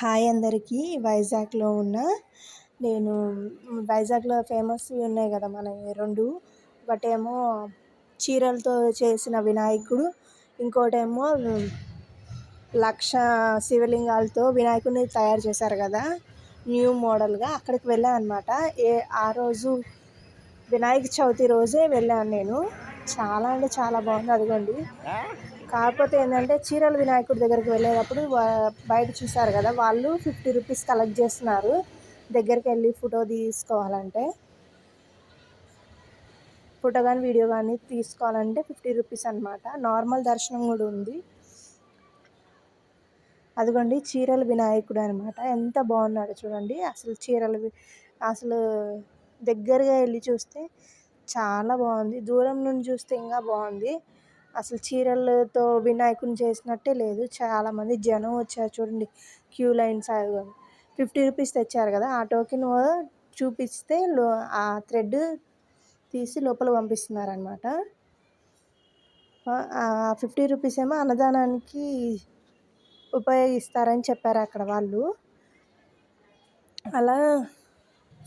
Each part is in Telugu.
హాయ్ అందరికీ. వైజాగ్లో ఉన్న నేను వైజాగ్లో ఫేమస్వి ఉన్నాయి కదా మనవి రెండు. ఒకటేమో చీరలతో చేసిన వినాయకుడు, ఇంకోటేమో లక్ష శివలింగాలతో వినాయకుడిని తయారు చేశారు కదా న్యూ మోడల్గా. అక్కడికి వెళ్ళాను అనమాట. ఆ రోజు వినాయక చవితి రోజే వెళ్ళాను నేను. చాలా అంటే చాలా బాగుంది. అదిగోండి, కాకపోతే ఏంటంటే చీరల వినాయకుడి దగ్గరికి వెళ్ళేటప్పుడు బయట చూసారు కదా, వాళ్ళు 50 రూపీస్ కలెక్ట్ చేస్తున్నారు దగ్గరికి వెళ్ళి ఫోటో తీసుకోవాలంటే. ఫోటో కానీ వీడియో కానీ తీసుకోవాలంటే 50 రూపీస్ అనమాట. నార్మల్ దర్శనం కూడా ఉంది. అదిగోండి చీరల వినాయకుడు అనమాట. ఎంత బాగున్నాడో చూడండి. అసలు దగ్గరగా వెళ్ళి చూస్తే చాలా బాగుంది, దూరం నుండి చూస్తే ఇంకా బాగుంది. అసలు చీరలతో వినాయకుడిని చేసినట్టే లేదు. చాలామంది జనం వచ్చారు చూడండి, క్యూ లైన్స్. 50 రూపీస్ తెచ్చారు కదా, ఆ టోకెన్ చూపిస్తే ఆ థ్రెడ్ తీసి లోపల పంపిస్తున్నారనమాట. 50 రూపీస్ ఏమో అన్నదానానికి ఉపయోగిస్తారని చెప్పారు అక్కడ వాళ్ళు. అలా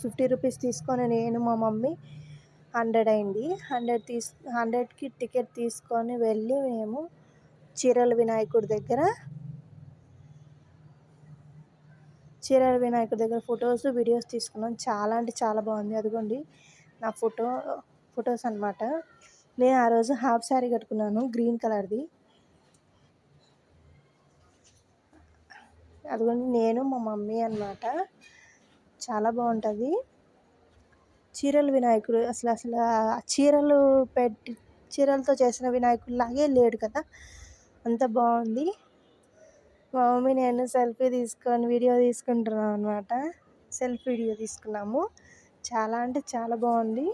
50 రూపీస్ తీసుకొని నేను మా మమ్మీ 100 అయింది. 100కి టికెట్ తీసుకొని వెళ్ళి మేము చీరల వినాయకుడి దగ్గర ఫొటోస్ వీడియోస్ తీసుకున్నాం. చాలా అంటే చాలా బాగుంది. అదిగోండి నా ఫొటోస్ అనమాట. నేను ఆ రోజు హాఫ్ శారీ కట్టుకున్నాను, గ్రీన్ కలర్ది. అదిగోండి నేను మా మమ్మీ అనమాట. చాలా బాగుంటుంది చీరల వినాయకుడు. అసలు చీరలతో చేసిన వినాయకుడు లాగే లేడు కదా, అంత బాగుంది. మా మమ్మీ నేను సెల్ఫీ తీసుకొని వీడియో తీసుకుంటున్నాం అనమాట. సెల్ఫీ వీడియో తీసుకున్నాము. చాలా అంటే చాలా బాగుంది.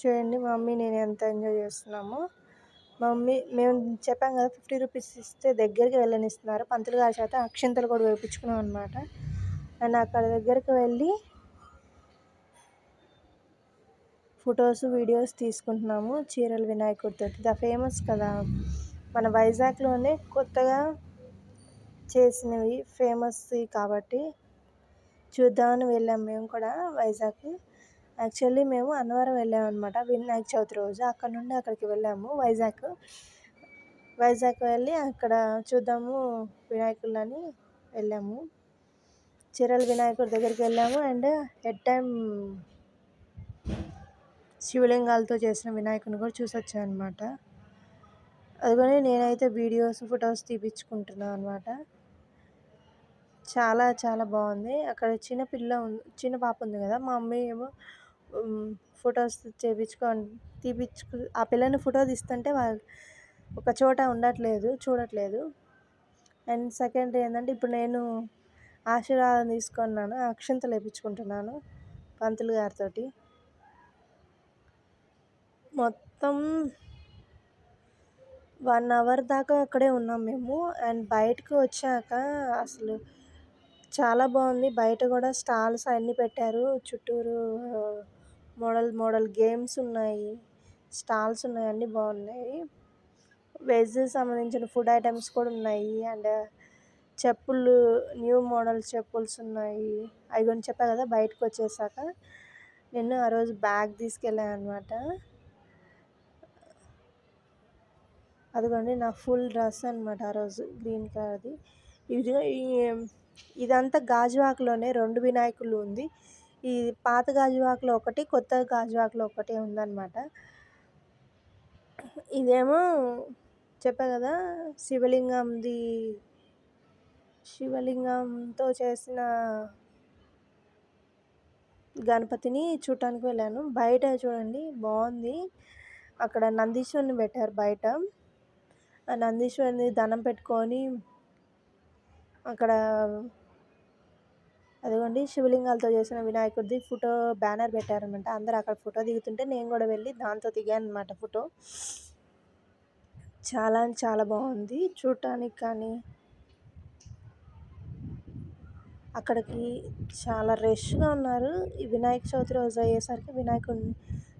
చూడండి మమ్మీ నేను ఎంత ఎంజాయ్ చేస్తున్నామో. మేము చెప్పాం కదా 50 రూపీస్ ఇస్తే దగ్గరికి వెళ్ళనిస్తున్నారు. పంతులు గారి చేత అక్షింతలు కూడా వేయించుకున్నాం అనమాట. అండ్ అక్కడ దగ్గరికి వెళ్ళి ఫొటోస్ వీడియోస్ తీసుకుంటున్నాము చీరల వినాయకుడితో. ఫేమస్ కదా మన వైజాగ్లోనే కొత్తగా చేసినవి ఫేమస్ కాబట్టి చూద్దామని వెళ్ళాము మేము కూడా వైజాగ్. యాక్చువల్లీ మేము అన్నవరం వెళ్ళాము అనమాట వినాయక చవితి రోజు. అక్కడ నుండి అక్కడికి వెళ్ళాము వైజాగ్ వెళ్ళి అక్కడ చూద్దాము వినాయకులని వెళ్ళాము. చీరల వినాయకుడి దగ్గరికి వెళ్ళాము. అండ్ ఎట్ టైం శివలింగాలతో చేసిన వినాయకుని కూడా చూసి వచ్చాను అనమాట. అదిగోని నేనైతే వీడియోస్ ఫొటోస్ తీపించుకుంటున్నాను అనమాట. చాలా చాలా బాగుంది. అక్కడ చిన్న పాప ఉంది కదా, మా మమ్మీ ఏమో ఫొటోస్ ఆ పిల్లని ఫోటో తీస్తుంటే వాళ్ళు ఒక చోట చూడట్లేదు. అండ్ సెకండ్ ఏంటంటే ఇప్పుడు నేను ఆశీర్వాదం తీసుకున్నాను, అక్షంతలు వేయించుకుంటున్నాను పంతులు గారితో. మొత్తం 1 అవర్ దాకా అక్కడే ఉన్నాం మేము. అండ్ బయటకు వచ్చాక అసలు చాలా బాగుంది. బయట కూడా స్టాల్స్ అన్నీ పెట్టారు. చుట్టూరు మోడల్ గేమ్స్ ఉన్నాయి, స్టాల్స్ ఉన్నాయి, అన్నీ బాగున్నాయి. వెజ్ సంబంధించిన ఫుడ్ ఐటమ్స్ కూడా ఉన్నాయి. అండ్ చెప్పులు, న్యూ మోడల్ చెప్పుల్స్ ఉన్నాయి. అవి కొన్ని చెప్పా కదా. బయటకు వచ్చేసాక నేను ఆ రోజు బ్యాగ్ తీసుకెళ్ళాను అనమాట. అదిగోండి నా ఫుల్ డ్రెస్ అనమాట ఆ రోజు, గ్రీన్ కలర్ది. ఇదంతా గాజువాకలోనే 2 వినాయకులు ఉంది. ఈ పాత గాజువాకలో ఒకటి, కొత్త గాజువాకలో ఒకటి ఉందన్నమాట. ఇదేమో చెప్పా కదా శివలింగంతో చేసిన గణపతిని చూడటానికి వెళ్ళాను. బయట చూడండి బాగుంది. అక్కడ నందీశ్వరుని పెట్టారు బయట. ఆ నందీశ్వరుని దండం పెట్టుకొని అక్కడ అదిగోండి శివలింగాలతో చేసిన వినాయకుడిది ఫోటో బ్యానర్ పెట్టారనమాట. అందరు అక్కడ ఫోటో దిగుతుంటే నేను కూడా వెళ్ళి దాంతో దిగాను అనమాట ఫోటో. చాలా చాలా బాగుంది చూడటానికి. కానీ అక్కడికి చాలా రష్గా ఉన్నారు. ఈ వినాయక చవితి రోజు అయ్యేసరికి వినాయకుడిని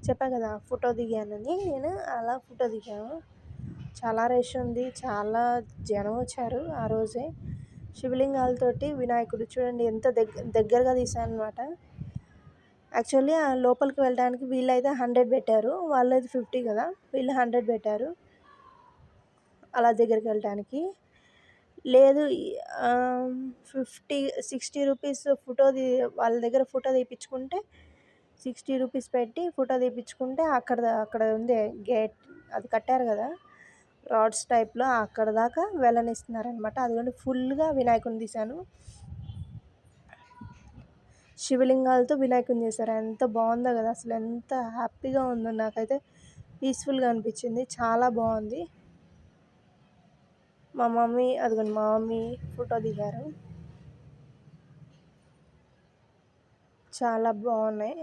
చెప్పా కదా ఫోటో దిగానని, నేను అలా ఫోటో దిగాను. చాలా రష్ ఉంది. చాలా జనం వచ్చారు ఆ రోజే. శివలింగాలతోటి వినాయకుడు చూడండి ఎంత దగ్గరగా తీశానమాట. యాక్చువల్లీ లోపలికి వెళ్ళడానికి వీళ్ళైతే 100 పెట్టారు, వాళ్ళైతే 50 కదా, వీళ్ళు 100 పెట్టారు అలా దగ్గరికి వెళ్ళటానికి. లేదు 60 రూపీస్ వాళ్ళ దగ్గర ఫోటో తీయించుకుంటే 60 రూపీస్ పెట్టి ఫోటో తీయించుకుంటే అక్కడ ఉంది గేట్, అది కట్టారు కదా రాడ్స్ టైప్లో, అక్కడ దాకా వెళ్ళనిస్తున్నారనమాట. అదిగోండి ఫుల్గా వినాయకుని తీశాను. శివలింగాలతో వినాయకుని చేశారు. ఎంత బాగుందో కదా, అసలు ఎంత హ్యాపీగా ఉందో, నాకైతే పీస్ఫుల్గా అనిపించింది. చాలా బాగుంది. మా మమ్మీ ఫోటో దిగారు. చాలా బాగున్నాయి.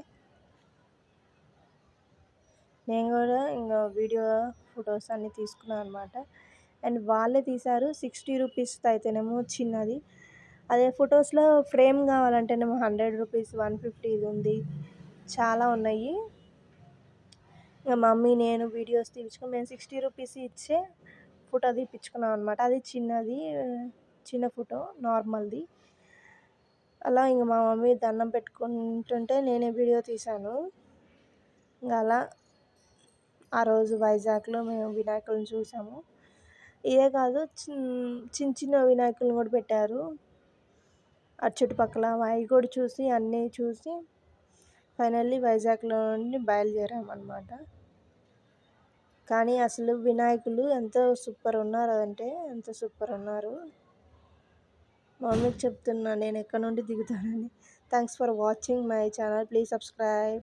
నేను కూడా ఇంకా వీడియో ఫొటోస్ అన్నీ తీసుకున్నాను అనమాట. అండ్ వాళ్ళే తీశారు. 60 రూపీస్ అయితేనేమో చిన్నది, అదే ఫొటోస్లో ఫ్రేమ్ కావాలంటేనేమో 100 రూపీస్, 150 ఇది ఉంది, చాలా ఉన్నాయి. ఇంకా మమ్మీ నేను వీడియోస్ తీపించుకొని మేము 60 రూపీస్ ఇచ్చే ఫోటో తీపించుకున్నాం అనమాట. అది చిన్న ఫోటో నార్మల్ది. అలా ఇంక మా మమ్మీ దండం పెట్టుకుంటుంటే నేనే వీడియో తీశాను. ఇంకా అలా ఆ రోజు వైజాగ్లో మేము వినాయకులను చూసాము. ఇదే కాదు, చిన్న వినాయకులను కూడా పెట్టారు అటు చుట్టుపక్కల. అవి కూడా చూసి అన్నీ చూసి ఫైనల్లీ వైజాగ్లో నుండి బయలుదేరామన్నమాట. కానీ అసలు వినాయకులు ఎంతో సూపర్ ఉన్నారు, అంటే ఎంత సూపర్ ఉన్నారు. మా మమ్మీకి చెప్తున్నా నేను ఎక్కడ నుండి దిగుతానని. Thanks for watching my channel. Please subscribe.